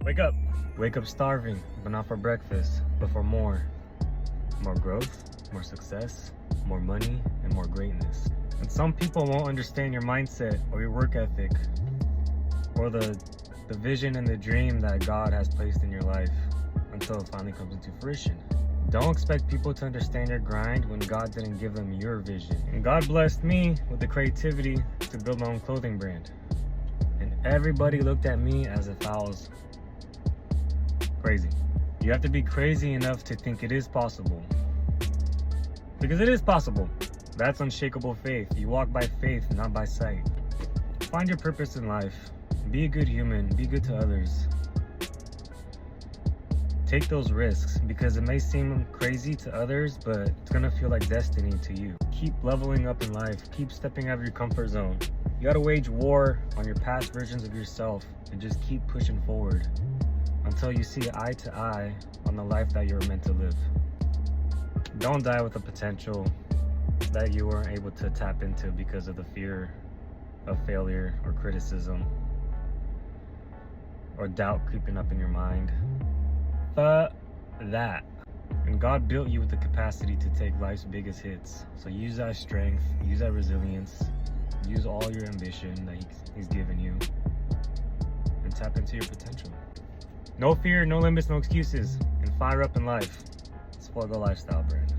Wake up. Wake up starving, but not for breakfast, but for more. More growth, more success, more money, and more greatness. And some people won't understand your mindset or your work ethic or the vision and the dream that God has placed in your life until it finally comes into fruition. Don't expect people to understand your grind when God didn't give them your vision. And God blessed me with the creativity to build my own clothing brand. And everybody looked at me as if I was crazy. You have to be crazy enough to think it is possible. Because it is possible. That's unshakable faith. You walk by faith, not by sight. Find your purpose in life. Be a good human. Be good to others. Take those risks because it may seem crazy to others, but it's gonna feel like destiny to you. Keep leveling up in life. Keep stepping out of your comfort zone. You gotta wage war on your past versions of yourself and just keep pushing forward until you see eye to eye on the life that you're meant to live. Don't die with the potential that you weren't able to tap into because of the fear of failure or criticism or doubt creeping up in your mind. But that. And God built you with the capacity to take life's biggest hits. So use that strength, use that resilience, use all your ambition that He's given you, and tap into your potential. No fear, no limits, no excuses, and fire up in life. It's Fuego Lifestyle brand.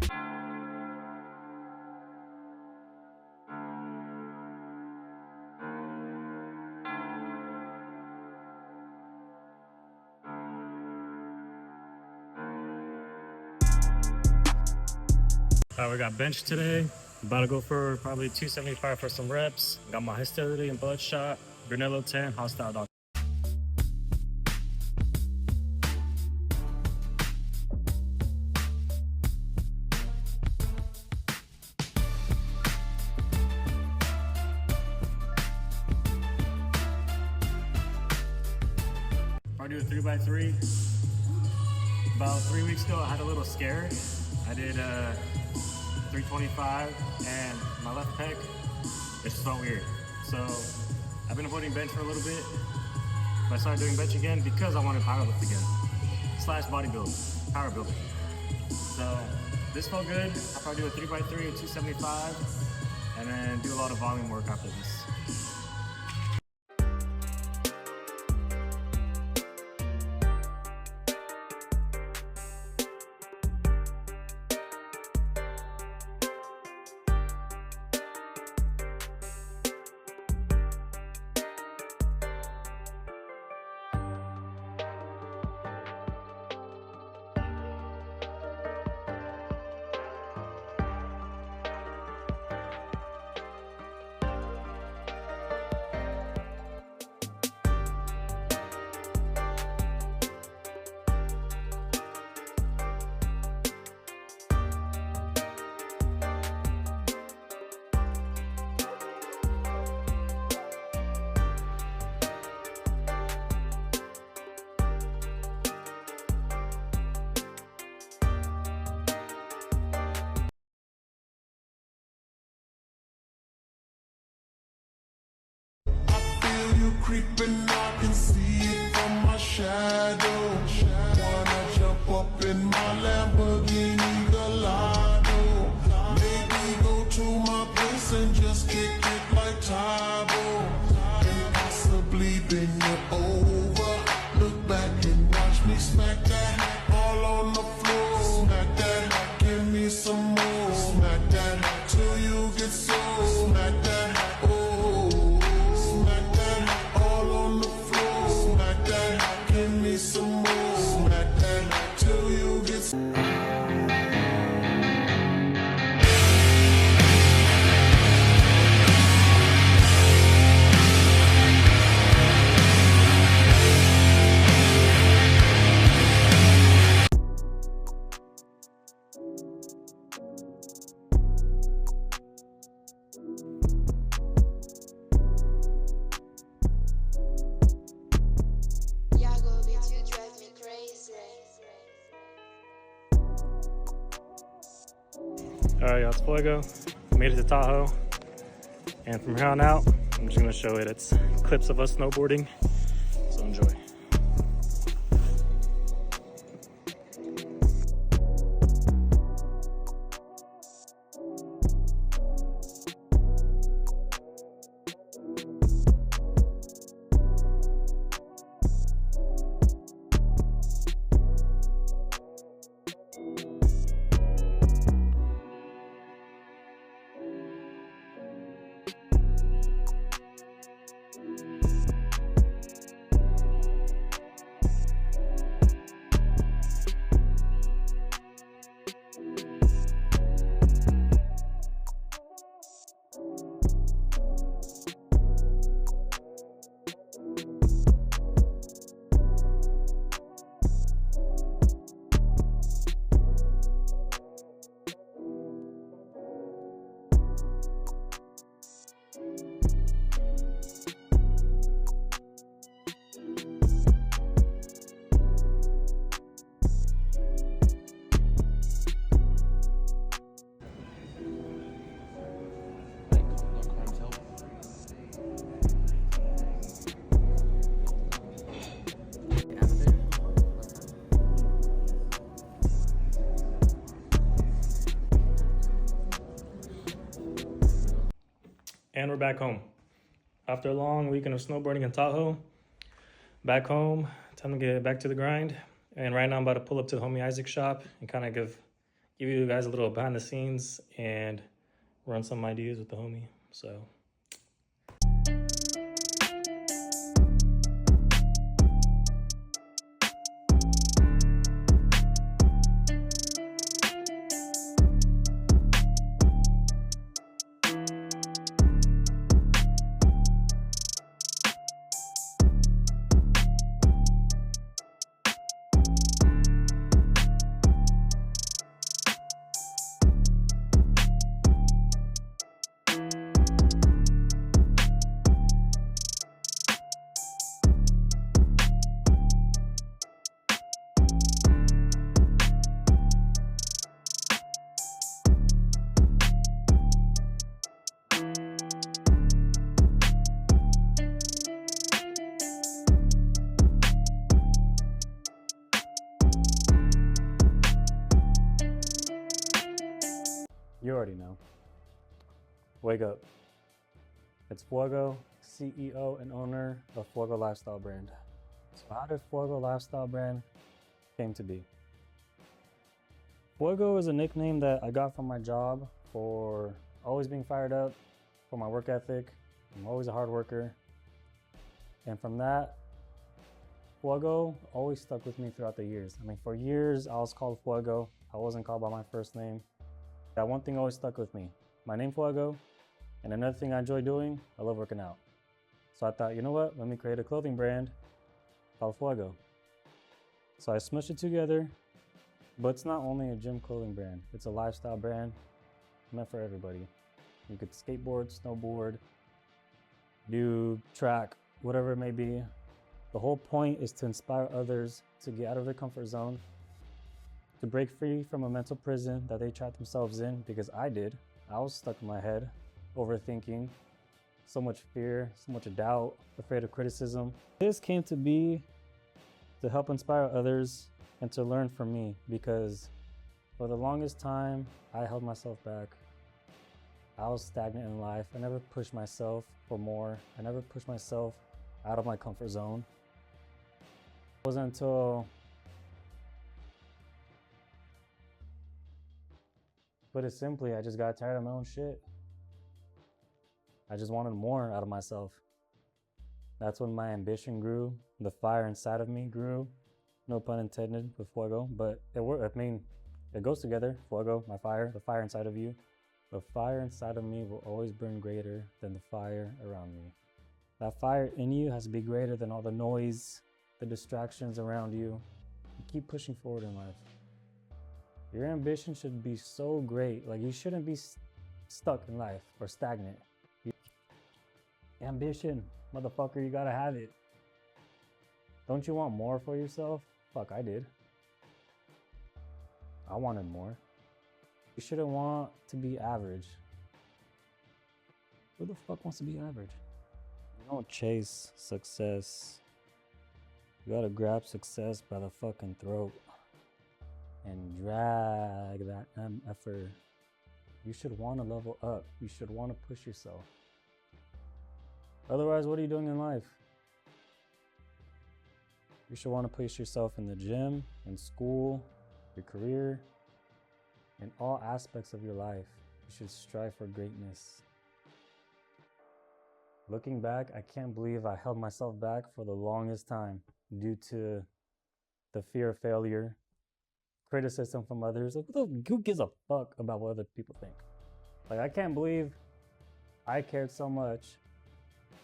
All right, we got bench today. About to go for probably 275 for some reps. Got my hostility and bloodshot, Granello 10, hostile dog. I do a 3x3. About 3 weeks ago, I had a little scare. I did 325 and my left pec, it just felt weird. So I've been avoiding bench for a little bit, but I started doing bench again because I wanted powerlift again, / bodybuilding, power building. So this felt good. I'll probably do a 3x3 at 275 and then do a lot of volume work after this. Creeping, I can see it from my shadow. Wanna jump up in my Lamborghini Gallardo. Maybe go to my place and just kick it like Tybo. And possibly bend you over. Look back and watch me smack that all on the floor. Smack that, give me some more. Smack that till you get so. Smack that, oh. Smack that all on the floor. Smack that, give me some more. Smack that till you get so. All right, y'all, it's Fuego. Made it to Tahoe. And from here on out, I'm just gonna show it. It's clips of us snowboarding. So enjoy. And we're back home. After a long weekend of snowboarding in Tahoe, back home, time to get back to the grind. And right now I'm about to pull up to the homie Isaac's shop and kind of give you guys a little behind the scenes and run some ideas with the homie. So you already know. Wake up. It's Fuego, CEO and owner of Fuego Lifestyle Brand. So how did Fuego Lifestyle Brand came to be? Fuego is a nickname that I got from my job for always being fired up, for my work ethic. I'm always a hard worker. And from that, Fuego always stuck with me throughout the years. I mean, for years I was called Fuego. I wasn't called by my first name. That one thing always stuck with me. My name Fuego, and another thing I enjoy doing, I love working out. So I thought, you know what, let me create a clothing brand called Fuego. So I smushed it together, but it's not only a gym clothing brand, it's a lifestyle brand meant for everybody. You could skateboard, snowboard, do track, whatever it may be. The whole point is to inspire others to get out of their comfort zone, to break free from a mental prison that they trapped themselves in, because I did. I was stuck in my head, overthinking, so much fear, so much doubt, afraid of criticism. This came to be to help inspire others and to learn from me, because for the longest time, I held myself back. I was stagnant in life. I never pushed myself for more. I never pushed myself out of my comfort zone. It wasn't until, put it simply, I just got tired of my own shit. I just wanted more out of myself. That's when my ambition grew. The fire inside of me grew. No pun intended with Fuego, but it goes together. Fuego, my fire, the fire inside of you. The fire inside of me will always burn greater than the fire around me. That fire in you has to be greater than all the noise, the distractions around you. You keep pushing forward in life. Your ambition should be so great. Like, you shouldn't be stuck in life or stagnant. Ambition, motherfucker, you gotta have it. Don't you want more for yourself? Fuck, I did. I wanted more. You shouldn't want to be average. Who the fuck wants to be average? You don't chase success. You gotta grab success by the fucking throat and drag that effort. You should want to level up. You should want to push yourself. Otherwise, what are you doing in life? You should want to push yourself in the gym, in school, your career, in all aspects of your life. You should strive for greatness. Looking back, I can't believe I held myself back for the longest time due to the fear of failure, criticism from others. Like, who gives a fuck about what other people think? Like, I can't believe I cared so much,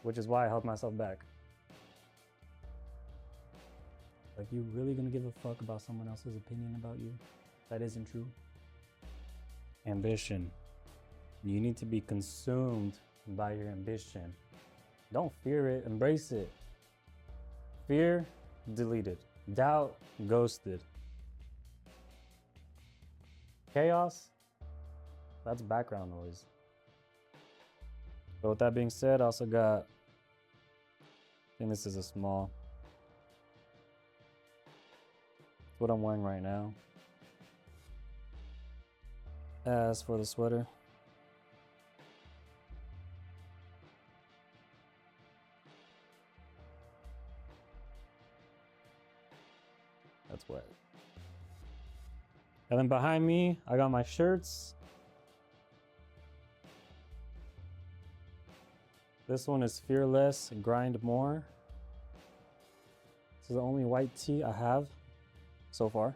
which is why I held myself back. Like, you really gonna give a fuck about someone else's opinion about you? That isn't true. Ambition. You need to be consumed by your ambition. Don't fear it, embrace it. Fear, deleted. Doubt, ghosted. Chaos, that's background noise. But with that being said, I also got, I think this is a small. It's what I'm wearing right now. As for the sweater, That's wet. And then behind me, I got my shirts. This one is Fearless, Grind More. This is the only white tee I have so far.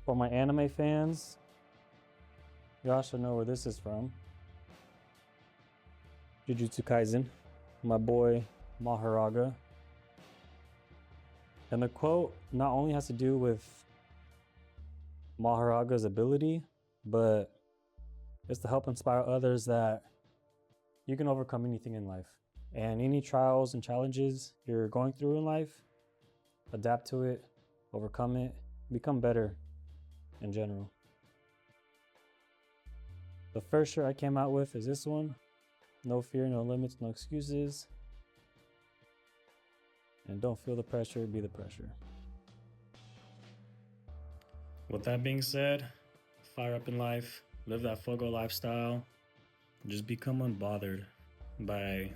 For my anime fans, y'all should know where this is from. Jujutsu Kaisen, my boy Maharaga. And the quote not only has to do with Maharaga's ability, but it's to help inspire others that you can overcome anything in life. And any trials and challenges you're going through in life, adapt to it, overcome it, become better in general. The first shirt I came out with is this one. No fear, no limits, no excuses. And don't feel the pressure, be the pressure. With that being said, fire up in life, live that Fuego lifestyle, just become unbothered by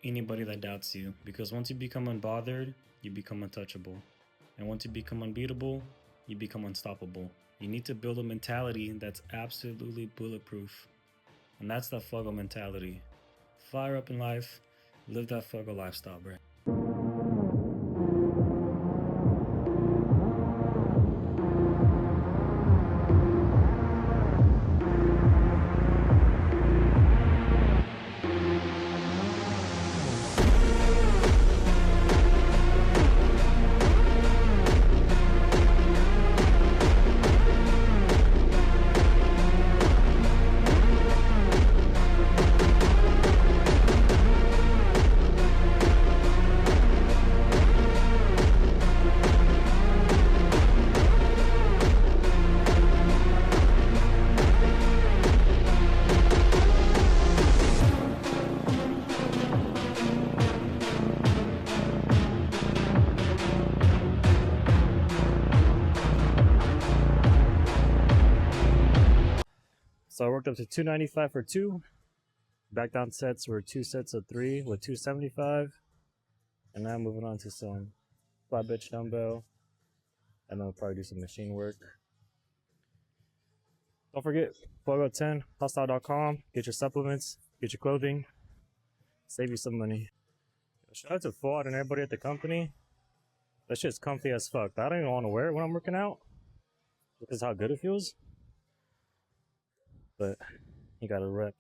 anybody that doubts you. Because once you become unbothered, you become untouchable. And once you become unbeatable, you become unstoppable. You need to build a mentality that's absolutely bulletproof. And that's that Fuego mentality. Fire up in life, live that Fuego lifestyle, bro. So I worked up to $295 for two. Back down sets were 2 sets of 3 with $275. And now moving on to some flat bench dumbbell. And then I'll probably do some machine work. Don't forget, Fuego10, hostile.com. Get your supplements, get your clothing, save you some money. Shout out to Fuad and everybody at the company. That shit's comfy as fuck. I don't even want to wear it when I'm working out because how good it feels. But you gotta rep.